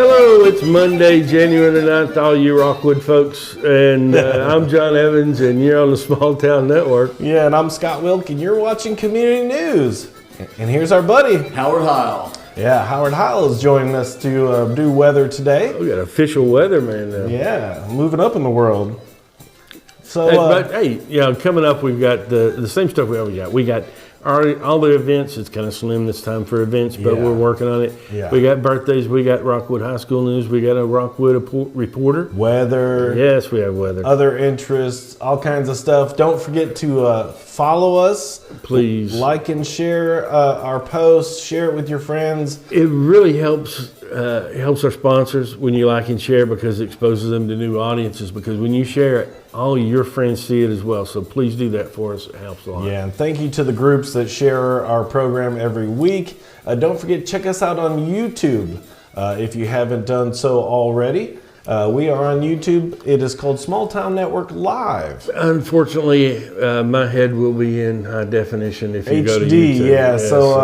Hello, it's Monday, January the 9th, all you Rockwood folks, and I'm John Evans, and you're on the Small Town Network. Yeah, and I'm Scott Wilk, and you're watching Community News. And here's our buddy, Howard Heil. Yeah, Howard Heil is joining us to do weather today. We got official weatherman now. Yeah, moving up in the world. So, coming up, we've got the same stuff we always got. We got all the events. It's kind of slim this time for events, but we're working on it. Yeah. We got birthdays. We got Rockwood High School news. We got a Rockwood reporter. Weather. Yes, we have weather. Other interests, all kinds of stuff. Don't forget to follow us. Please. Like and share our posts. Share it with your friends. It really helps our sponsors when you like and share, because it exposes them to new audiences, because when you share it, all your friends see it as well. So please do that for us. It helps a lot. Yeah, and thank you to the groups that share our program every week. Don't forget, check us out on YouTube if you haven't done so already. We are on YouTube. It is called Small Town Network Live. Unfortunately, my head will be in high definition if you go to HD, YouTube. yeah. So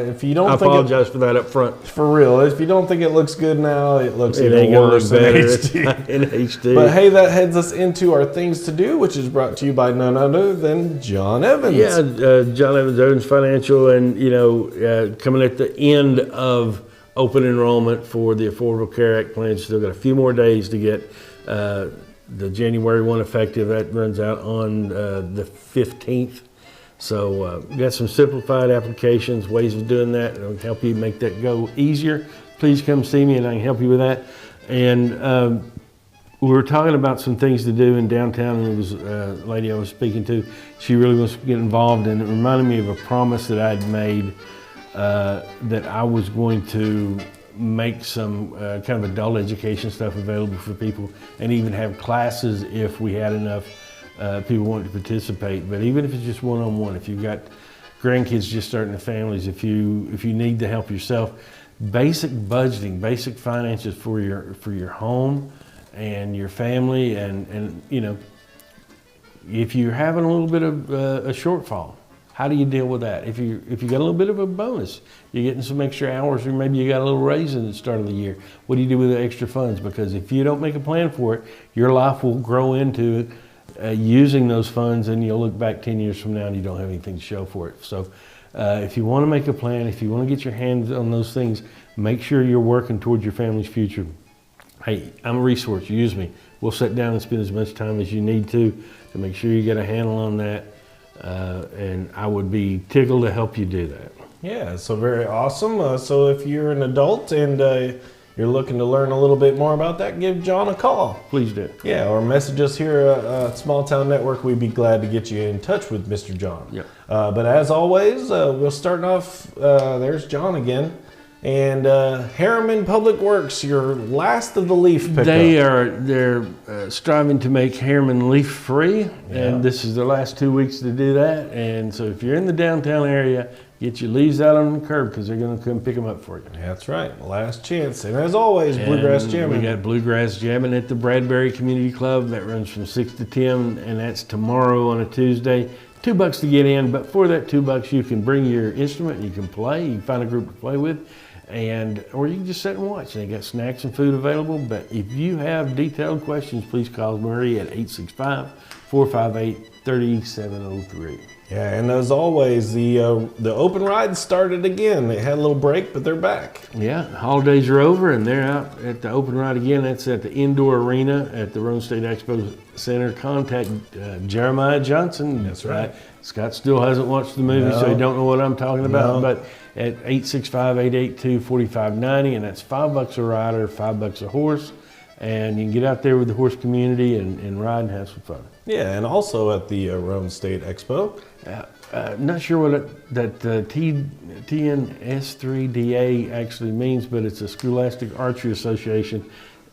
if you don't I think apologize for that up front. for real, if you don't think it looks good now, it looks It even ain't gonna worse look in better HD. in HD. But hey, that heads us into our things to do, which is brought to you by none other than John Evans. Yeah, John Evans Financial, and coming at the end of open enrollment for the Affordable Care Act plan. Still got a few more days to get the January 1 effective. That runs out on the 15th. So we got some simplified applications, ways of doing that. It'll help you make that go easier. Please come see me and I can help you with that. And we were talking about some things to do in downtown, and it was a lady I was speaking to. She really wants to get involved, and it reminded me of a promise that I'd made that I was going to make some kind of adult education stuff available for people, and even have classes if we had enough people wanting to participate. But even if it's just one-on-one, if you've got grandkids just starting their families, if you need the help yourself, basic budgeting, basic finances for your home and your family, and if you're having a little bit of a shortfall, how do you deal with that? If you got a little bit of a bonus, you're getting some extra hours, or maybe you got a little raise at the start of the year, what do you do with the extra funds? Because if you don't make a plan for it, your life will grow into using those funds, and you'll look back 10 years from now and you don't have anything to show for it. So if you want to make a plan, if you want to get your hands on those things, make sure you're working towards your family's future. Hey, I'm a resource, use me. We'll sit down and spend as much time as you need to make sure you get a handle on that. And I would be tickled to help you do that. Yeah, so very awesome. So if you're an adult and you're looking to learn a little bit more about that, give John a call. Please do. Yeah, or message us here at Small Town Network. We'd be glad to get you in touch with Mr. John. Yep. But as always, we'll start off, there's John again. And Harriman Public Works, your last of the leaf pickup. They're striving to make Harriman leaf free, and this is the last 2 weeks to do that. And so if you're in the downtown area, get your leaves out on the curb, because they're going to come pick them up for you. That's right, last chance. And as always, Bluegrass Jamming. We got Bluegrass Jamming at the Bradbury Community Club. That runs from 6 to 10, and that's tomorrow on a Tuesday. $2 to get in, but for that $2, you can bring your instrument, you can play, you can find a group to play with. Or you can just sit and watch. They got snacks and food available. But if you have detailed questions, please call Marie at 865-458-3703. Yeah, and as always, the open ride started again. They had a little break, but they're back. Yeah, holidays are over, and they're out at the open ride again. That's at the indoor arena at the Roane State Expo Center. Contact Jeremiah Johnson. That's right. Scott still hasn't watched the movie, so he don't know what I'm talking about. But at 865-882-4590, and that's $5 a rider, $5 a horse. And you can get out there with the horse community and ride and have some fun. Yeah, and also at the Roane State Expo. Not sure what that TNS3DA actually means, but it's a Scholastic Archery Association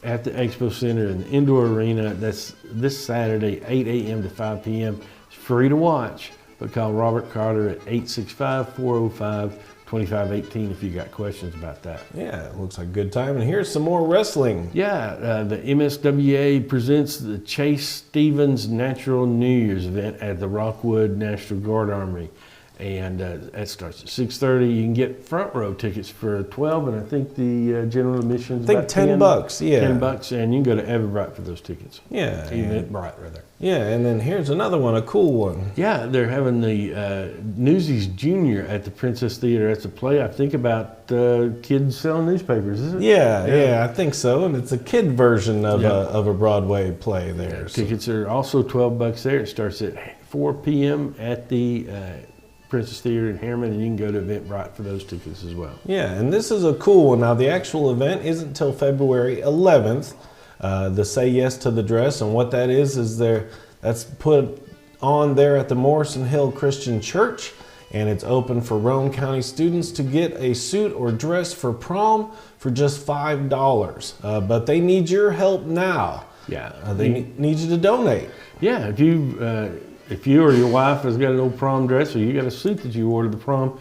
at the Expo Center in the indoor arena. That's this Saturday, 8 a.m. to 5 p.m. It's free to watch, but call Robert Carter at 865-405-2518 if you got questions about that. Yeah, it looks like a good time. And here's some more wrestling. Yeah, the MSWA presents the Chase Stevens Natural New Year's event at the Rockwood National Guard Armory. And that starts at 6:30. You can get front row tickets for $12, and I think the general admission is I think about $10. Yeah, $10, and you can go to Eventbrite for those tickets. Yeah, Eventbrite rather. Yeah, and then here's another one, a cool one. Yeah, they're having the Newsies Junior at the Princess Theater. That's a play, I think, about kids selling newspapers, is it? Yeah, I think so. And it's a kid version of Yeah. of a Broadway play there. So- Tickets are also $12 there. It starts at 4 p.m. at the Princess Theater in Harriman, and you can go to Eventbrite for those tickets as well. Yeah, and this is a cool one. Now, the actual event isn't until February 11th. The Say Yes to the Dress, and what that is that's put on there at the Morrison Hill Christian Church, and it's open for Roane County students to get a suit or dress for prom for just $5. But they need your help now. Yeah. They need you to donate. Yeah, if you or your wife has got an old prom dress, or you got a suit that you wore to the prom,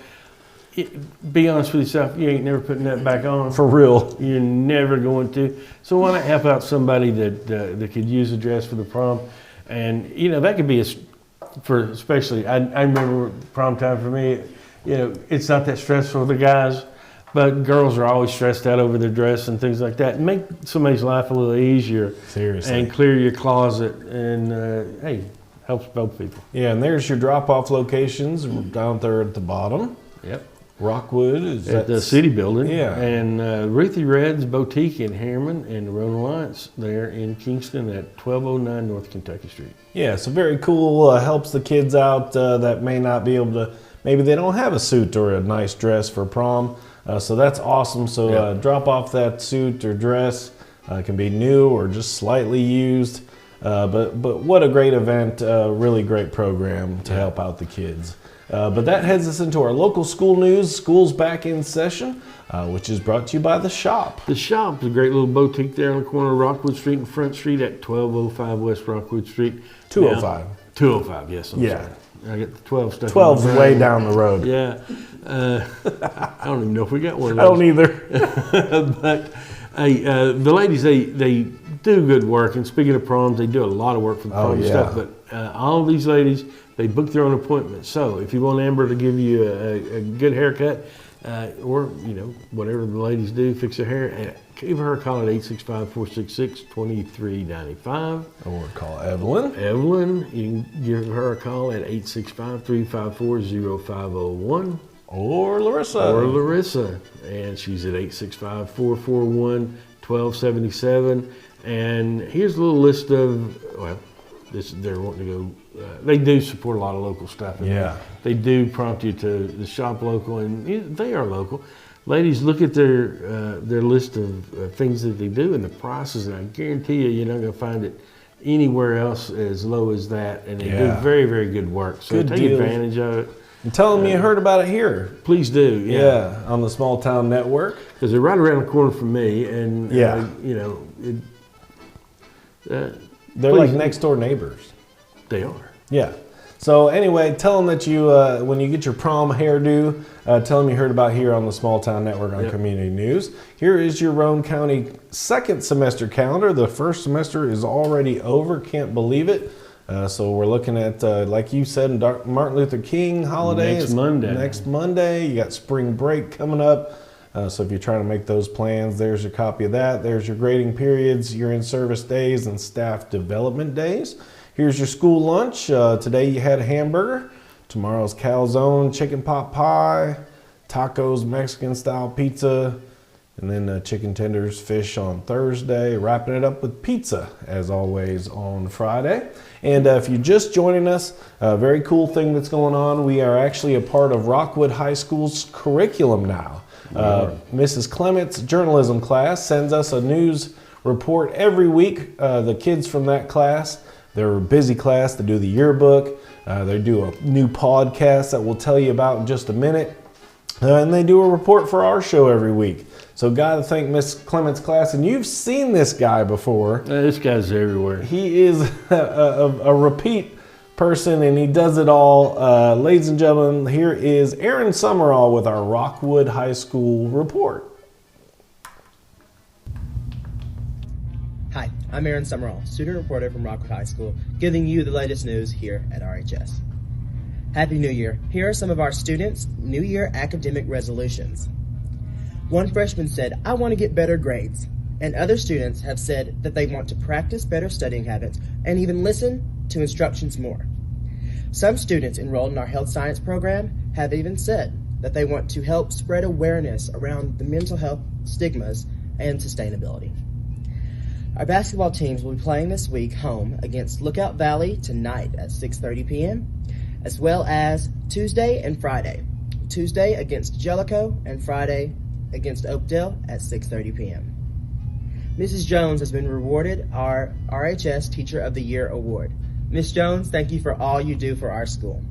be honest with yourself, you ain't never putting that back on. For real. You're never going to. So why not help out somebody that could use a dress for the prom? And, that could be especially, I remember prom time for me, it's not that stressful for the guys, but girls are always stressed out over their dress and things like that. Make somebody's life a little easier. Seriously. And clear your closet, and hey, helps both people. Yeah, and there's your drop-off locations down there at the bottom. Yep. Rockwood is At the city building. Yeah. And Ruthie Red's Boutique in Harriman, and the Roane Alliance there in Kingston at 1209 North Kentucky Street. Yeah, so very cool. Helps the kids out that may not be able to, maybe they don't have a suit or a nice dress for prom. So that's awesome. So Yeah. drop off that suit or dress. It can be new or just slightly used. But what a great event. Really great program to help out the kids. But that heads us into our local school news. School's back in session, which is brought to you by The Shop. The Shop is a great little boutique there on the corner of Rockwood Street and Front Street at 1205 West Rockwood Street. 205. 205, yes, I'm Yeah. sorry. I got the 12 stuff. 12's way down the road. Yeah. I don't even know if we got one of I those. don't either. But hey, the ladies, they do good work. And speaking of proms, they do a lot of work for the prom yeah. stuff. But all these ladies, they book their own appointments. So if you want Amber to give you a good haircut, or whatever the ladies do, fix their hair, give her a call at 865-466-2395. Or call Evelyn. Evelyn, you can give her a call at 865-354-0501. Or Larissa. And she's at 865-441-1277. And here's a little list of, they're wanting to go, they do support a lot of local stuff. And Yeah. They do prompt you to the shop local, and they are local. Ladies, look at their list of things that they do and the prices, and I guarantee you're not going to find it anywhere else as low as that. And they do very, very good work. So Good take deals. advantage of it. And tell them you heard about it here. Please do. Yeah, on the Small Town Network. Because they're right around the corner from me, and They're like next door neighbors. they are. Yeah. So anyway, tell them that you, when you get your prom hairdo, tell them you heard about here on the Small Town Network on Community News. Here is your Roane County second semester calendar. The first semester is already over. Can't believe it. So we're looking at, like you said, Martin Luther King holiday. Next Monday. You got spring break coming up. So if you're trying to make those plans, there's your copy of that. There's your grading periods, your in-service days, and staff development days. Here's your school lunch. Today you had a hamburger. Tomorrow's calzone, chicken pot pie, tacos, Mexican-style pizza, and then chicken tenders, fish on Thursday. Wrapping it up with pizza, as always, on Friday. And if you're just joining us, a very cool thing that's going on. We are actually a part of Rockwood High School's curriculum now. Mrs. Clement's journalism class sends us a news report every week. The kids from that class, they're a busy class. They do the yearbook. They do a new podcast that we'll tell you about in just a minute. And they do a report for our show every week. So got to thank Miss Clement's class. And you've seen this guy before. This guy's everywhere. He is a repeat person, and he does it all. Ladies and gentlemen, here is Aaron Summerall with our Rockwood High School report. Hi, I'm Aaron Summerall, student reporter from Rockwood High School, giving you the latest news here at RHS. Happy New Year. Here are some of our students' New Year academic resolutions. One freshman said, "I want to get better grades." And other students have said that they want to practice better studying habits and even listen to instructions more. Some students enrolled in our health science program have even said that they want to help spread awareness around the mental health stigmas and sustainability. Our basketball teams will be playing this week home against Lookout Valley tonight at 6:30 p.m., as well as Tuesday and Friday. Tuesday against Jellicoe and Friday against Oakdale at 6:30 p.m. Mrs. Jones has been rewarded our RHS Teacher of the Year award. Ms. Jones, thank you for all you do for our school.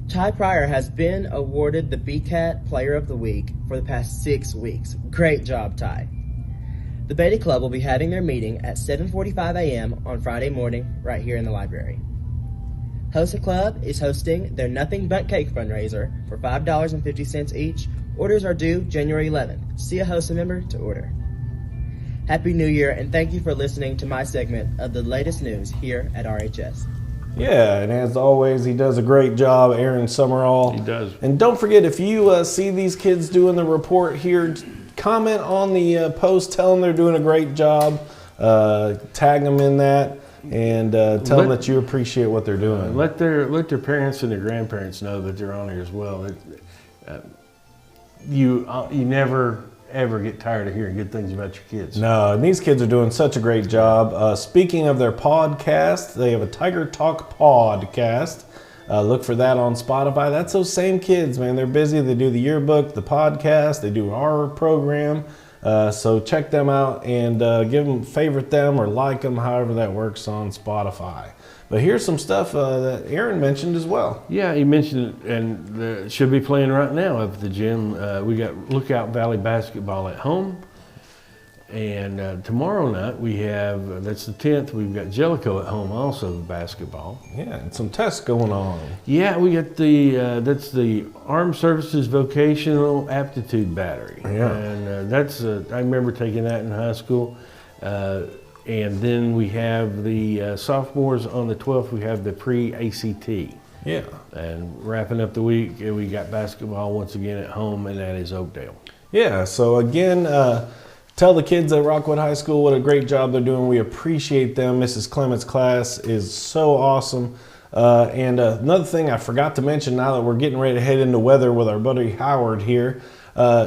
Ty Pryor has been awarded the BCAT Player of the Week for the past 6 weeks. Great job, Ty. The Beatty Club will be having their meeting at 7:45 a.m. on Friday morning right here in the library. HOSA Club is hosting their Nothing But Cake fundraiser for $5.50 each. Orders are due January 11th. See a HOSA member to order. Happy New Year, and thank you for listening to my segment of the latest news here at RHS. Yeah, and as always, he does a great job, Aaron Summerall. He does. And don't forget, if you see these kids doing the report here, comment on the post, tell them they're doing a great job, tag them in that, and tell them that you appreciate what they're doing. Let their parents and their grandparents know that they're on here as well. You never ever get tired of hearing good things about your kids. No, and these kids are doing such a great job. Speaking of their podcast, they have a Tiger Talk podcast. Look for that on Spotify. That's those same kids, man. They're busy. They do the yearbook, the podcast. They do our program. So check them out and favorite them or like them, however that works on Spotify. But here's some stuff that Aaron mentioned as well. Yeah, he mentioned it, and should be playing right now up at the gym. We got Lookout Valley basketball at home. And tomorrow night we have, that's the 10th, we've got Jellicoe at home also basketball. Yeah, and some tests going on. Yeah, we got that's the Armed Services Vocational Aptitude Battery. Yeah. And I remember taking that in high school. And then we have the sophomores on the 12th, we have the pre-ACT. Yeah. And wrapping up the week, we got basketball once again at home, and that is Oakdale. Yeah, so again, tell the kids at Rockwood High School what a great job they're doing. We appreciate them. Mrs. Clement's class is so awesome. And another thing I forgot to mention now that we're getting ready to head into weather with our buddy Howard here,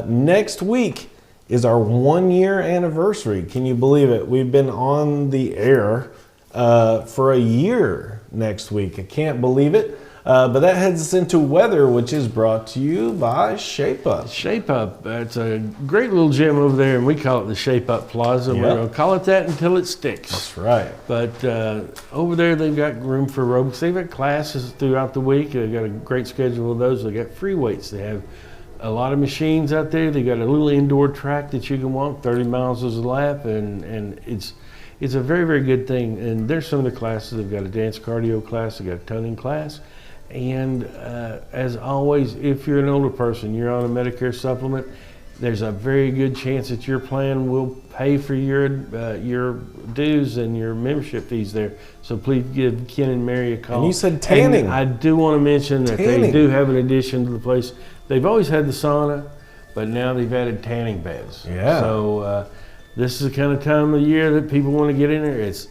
next week is our 1-year anniversary. Can you believe it? We've been on the air for a year next week. I can't believe it. But that heads us into weather, which is brought to you by Shape Up. Shape Up, it's a great little gym over there, and we call it the Shape Up Plaza. Yep. We're going to call it that until it sticks. That's right. But over there, they've got room for aerobics. They've got classes throughout the week. They've got a great schedule of those. They've got free weights. They have a lot of machines out there. They've got a little indoor track that you can walk, 30 miles is a lap, and it's a very, very good thing. And there's some of the classes. They've got a dance cardio class. They've got a toning class. And as always, if you're an older person, you're on a Medicare supplement, there's a very good chance that your plan will pay for your dues and your membership fees there. So please give Ken and Mary a call. And you said tanning. And I do want to mention that they do have an addition to the place. They've always had the sauna, but now they've added tanning beds. Yeah. So this is the kind of time of the year that people want to get in there. It's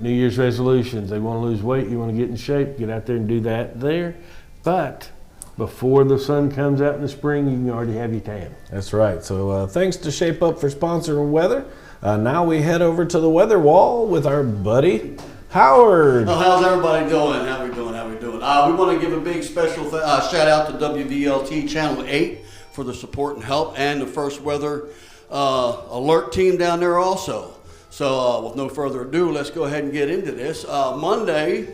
New Year's resolutions. They want to lose weight. You want to get in shape. Get out there and do that there. But before the sun comes out in the spring, you can already have your tan. That's right. So thanks to Shape Up for sponsoring weather. Now we head over to the weather wall with our buddy Howard. Oh, how's everybody doing? How we doing? We want to give a big special shout out to WVLT Channel 8 for the support and help, and the First Weather Alert team down there also. So with no further ado, let's go ahead and get into this. Monday,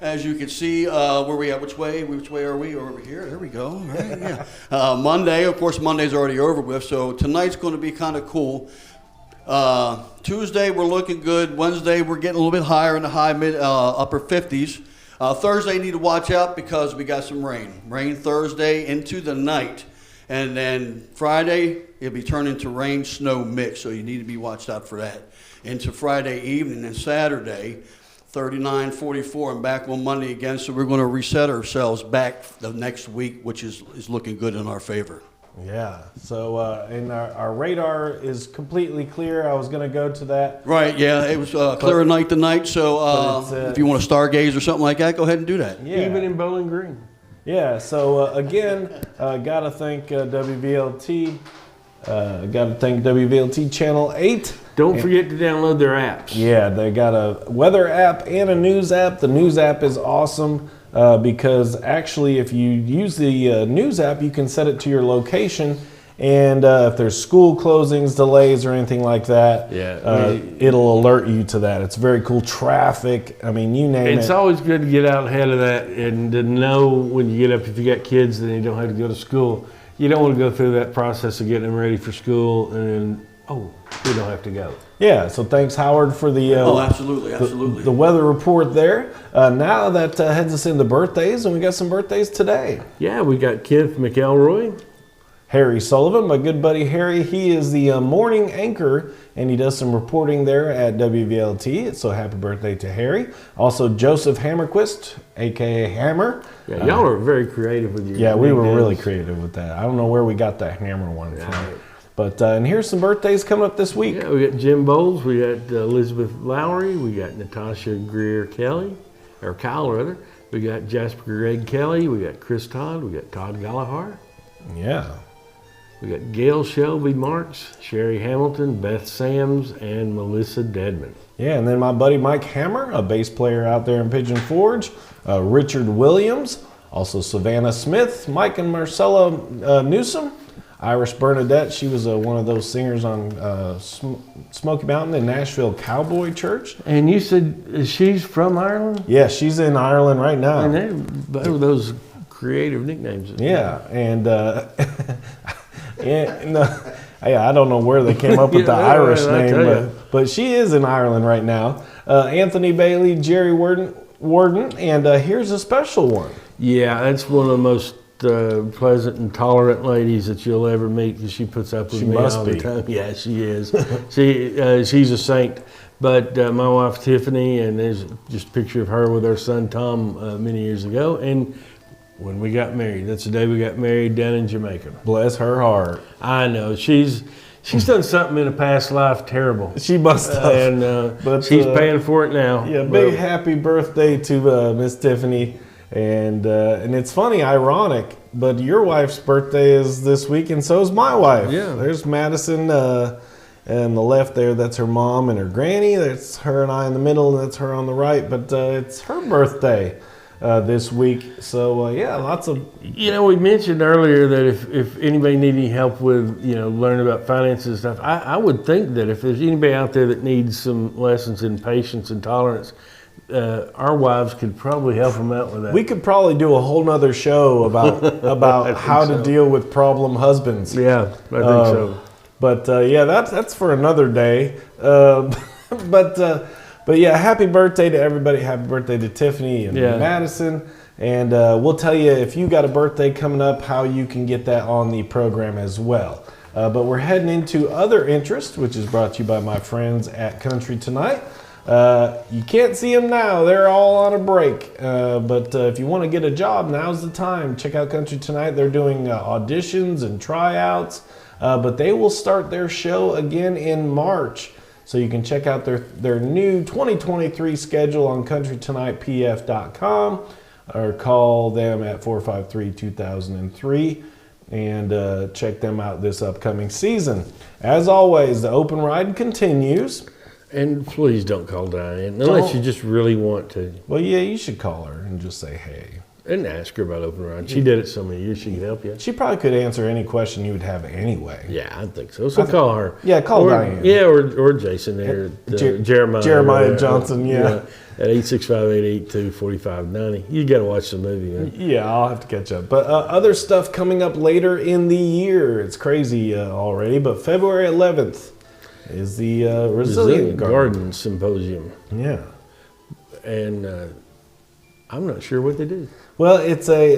as you can see, where we at? Which way are we? Over here. There we go. All right, yeah. Monday, of course, Monday's already over with, so tonight's going to be kind of cool. Tuesday, we're looking good. Wednesday, we're getting a little bit higher in the high upper 50s. Thursday, you need to watch out because we got some rain. Rain Thursday into the night. And then Friday, it'll be turning to rain, snow mix, so you need to be watched out for that. Into Friday evening and Saturday, 39.44 and back on Monday again. So we're going to reset ourselves back the next week, which is looking good in our favor. Yeah. So, and our radar is completely clear. I was going to go to that. Right, yeah, it was clear night tonight. So if you want to stargaze or something like that, go ahead and do that. Yeah. Even in Bowling Green. Yeah. So again, got to thank WVLT. Got to thank WVLT Channel 8. Don't forget to download their apps. Yeah, they got a weather app and a news app. The news app is awesome because actually if you use the news app, you can set it to your location. And if there's school closings, delays, or anything like that, it'll alert you to that. It's very cool. Traffic, I mean, you name it. It's always good to get out ahead of that and to know when you get up, if you got kids, then you don't have to go to school. You don't want to go through that process of getting them ready for school and then, we don't have to go. Yeah, so thanks, Howard, for the Absolutely. the weather report there. Now that heads us into birthdays, and we got some birthdays today. Yeah, we got Kenneth McElroy. Harry Sullivan, my good buddy Harry, he is the morning anchor, and he does some reporting there at WVLT. So happy birthday to Harry. Also, Joseph Hammerquist, a.k.a. Hammer. Yeah, y'all are very creative with your Yeah, we were nicknames. really creative with that. I don't know where we got that Hammer one from. But, and here's some birthdays coming up this week. Yeah, we got Jim Bowles, we got Elizabeth Lowry, we got Natasha Greer Kelly, or Kyle rather. We got Jasper Greg Kelly, we got Chris Todd, we got Todd Gallagher. Yeah. We got Gail Shelby Marks, Sherry Hamilton, Beth Sams, and Melissa Dedman. Yeah, and then my buddy Mike Hammer, a bass player out there in Pigeon Forge. Richard Williams, also Savannah Smith, Mike and Marcella Newsom. Iris Bernadette, she was one of those singers on Smoky Mountain in Nashville Cowboy Church. And you said she's from Ireland? Yeah, she's in Ireland right now. And they were those creative nicknames. Yeah, and I don't know where they came up with the Irish name, but she is in Ireland right now. Anthony Bailey, Jerry Warden, and here's a special one. Yeah, that's one of the most pleasant and tolerant ladies that you'll ever meet because she puts up with me all the time. Yeah, she is. She's a saint. But my wife Tiffany, and there's just a picture of her with her son Tom many years ago. And when we got married, that's the day we got married down in Jamaica. Bless her heart. I know she's done something in a past life terrible. She must have. And but she's paying for it now. Yeah, big happy birthday to Miss Tiffany. And it's funny, ironic, but your wife's birthday is this week, and so is my wife. Yeah. There's Madison on the left there. That's her mom and her granny. That's her and I in the middle, and that's her on the right. But it's her birthday this week. So, yeah, lots of... You know, we mentioned earlier that if anybody needs any help with, learning about finances and stuff, I would think that if there's anybody out there that needs some lessons in patience and tolerance, our wives could probably help them out with that. We could probably do a whole nother show about how to deal with problem husbands. Yeah, I think so. But yeah, that's for another day. But yeah, happy birthday to everybody. Happy birthday to Tiffany and Madison. And we'll tell you if you got a birthday coming up, how you can get that on the program as well. But we're heading into other interest, which is brought to you by my friends at Country Tonight. You can't see them now. They're all on a break. But if you want to get a job, now's the time. Check out Country Tonight. They're doing auditions and tryouts. But they will start their show again in March. So you can check out their new 2023 schedule on countrytonightpf.com or call them at 453-2003 and check them out this upcoming season. As always, the open ride continues. And please don't call Diane unless you just really want to. Well, yeah, you should call her and just say, hey. And ask her about open ride. She did it so many years, she can help you. She probably could answer any question you would have anyway. Yeah, I think so. So call her. Yeah, call Diane. Yeah, or Jason there. Jeremiah. Jeremiah Johnson, yeah. At 865-882-4590. You got to watch the movie, man. Yeah, I'll have to catch up. But other stuff coming up later in the year. It's crazy already, but February 11th is the Resilient Garden Symposium. Yeah. And I'm not sure what they do. Well, it's a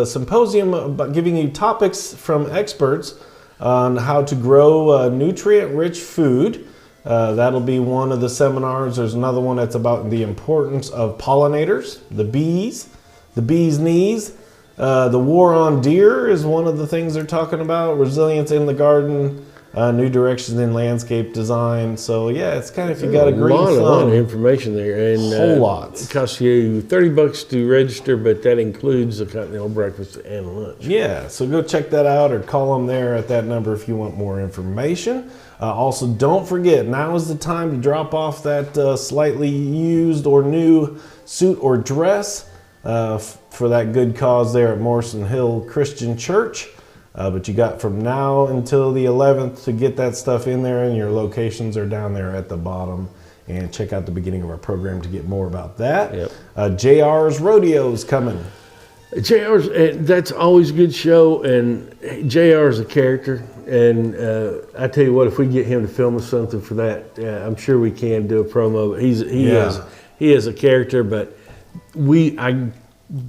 symposium about giving you topics from experts on how to grow nutrient-rich food That'll be one of the seminars. There's another one that's about the importance of pollinators, the bees knees. The war on deer is one of the things they're talking about. Resilience in the garden, new directions in landscape design. So yeah, it's kind of, if you got a green lot of thumb, information there, and whole lots. It costs you $30 to register, but that includes the continental breakfast and lunch. Yeah, so go check that out or call them there at that number if you want more information. Also, don't forget, now is the time to drop off that slightly used or new suit or dress for that good cause there at Morrison Hill Christian Church. But you got from now until the 11th to get that stuff in there, and your locations are down there at the bottom. And check out the beginning of our program to get more about that. Yep. JR's Rodeo is coming. JR's, that's always a good show, and JR is a character, and I tell you what, if we get him to film us something for that, I'm sure we can do a promo. He is a character, but I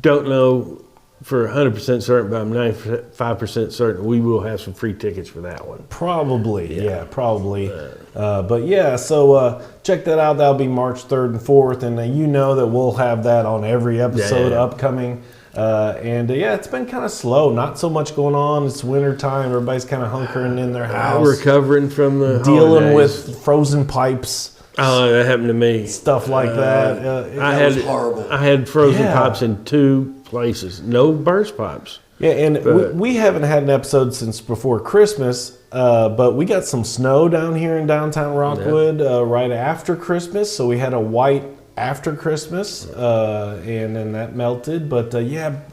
don't know for 100% certain, but I'm 95% certain we will have some free tickets for that one. Probably, yeah probably. But yeah, so check that out. That'll be March 3rd and 4th, and you know that we'll have that on every episode upcoming. Yeah, it's been kind of slow. Not so much going on. It's winter time. Everybody's kind of hunkering in their house, recovering from the dealing holidays. with frozen pipes. Oh, that happened to me. Stuff like that. That was horrible. I had frozen pipes in 2 places. No burst pipes. Yeah, and we haven't had an episode since before Christmas, but we got some snow down here in downtown Rockwood right after Christmas. So we had a white after Christmas, and then that melted. But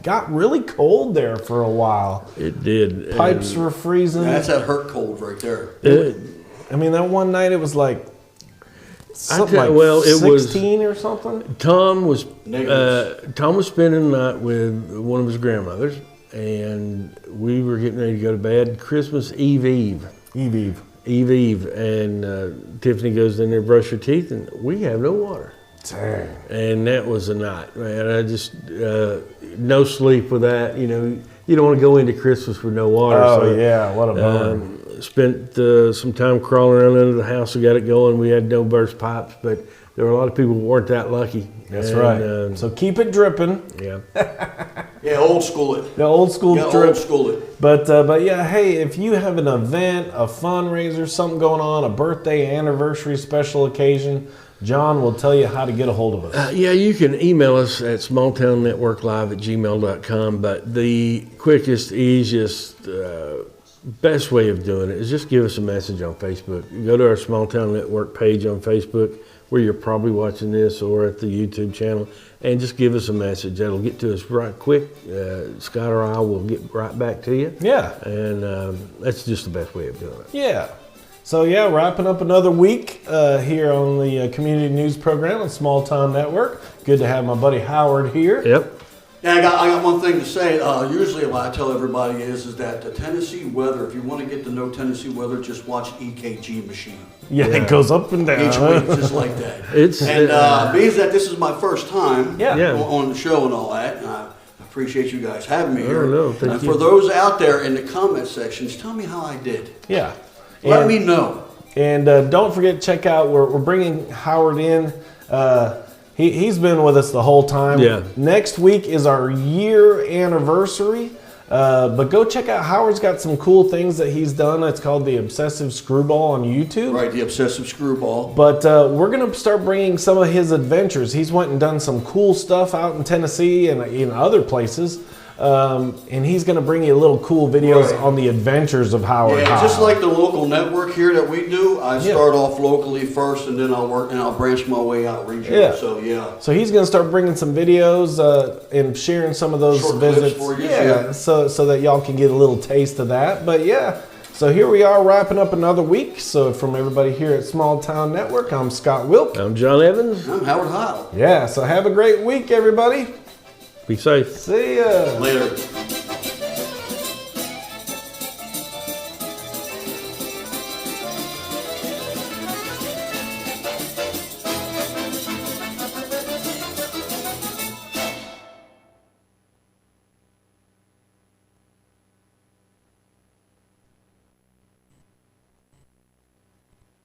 got really cold there for a while. It did. Pipes were freezing. That's that hurt cold right there. I mean, that one night it was like something like it 16 or something. Tom was spending the night with one of his grandmothers, and we were getting ready to go to bed. Christmas Eve, and Tiffany goes in there to brush her teeth, and we have no water. Dang. And that was a night, man. I just no sleep with that. You know, you don't want to go into Christmas with no water. What a bummer. Spent some time crawling around under the house. We got it going. We had no burst pipes, but there were a lot of people who weren't that lucky. That's right. So keep it dripping. Yeah. Yeah, old school it. The old school drip. Old school it. But yeah, hey, if you have an event, a fundraiser, something going on, a birthday, anniversary, special occasion, John will tell you how to get a hold of us. You can email us at smalltownnetworklive@gmail.com, but the quickest, easiest, best way of doing it is just give us a message on Facebook. You go to our Small Town Network page on Facebook, where you're probably watching this, or at the YouTube channel, and just give us a message. That'll get to us right quick. Scott or I will get right back to you. Yeah. And that's just the best way of doing it. Yeah. So yeah, wrapping up another week here on the community news program on Small Town Network. Good to have my buddy Howard here. Yep. Yeah, I got one thing to say. Usually what I tell everybody is that the Tennessee weather, if you want to get to know Tennessee weather, just watch EKG machine. Yeah, it goes up and down. Each week, just like that. Means that this is my first time on the show and all that. And I appreciate you guys having me here. Thank you. For those out there in the comment sections, tell me how I did. Yeah. Let me know. And don't forget to check out, we're bringing Howard in. He's been with us the whole time. Yeah. Next week is our year anniversary. But go check out, Howard's got some cool things that he's done. It's called the Obsessive Screwball on YouTube. Right, the Obsessive Screwball. But we're going to start bringing some of his adventures. He's went and done some cool stuff out in Tennessee and in other places. And he's going to bring you little cool videos on the adventures of Howard High. Just like the local network here that we do, I start off locally first, and then I'll work and I'll branch my way out regional. Yeah. So he's going to start bringing some videos and sharing some of those short visits. clips for you. So that y'all can get a little taste of that. But yeah, so here we are wrapping up another week. So from everybody here at Small Town Network, I'm Scott Wilk. I'm John Evans. I'm Howard Heil. Yeah, so have a great week, everybody. Be safe. See ya. Later.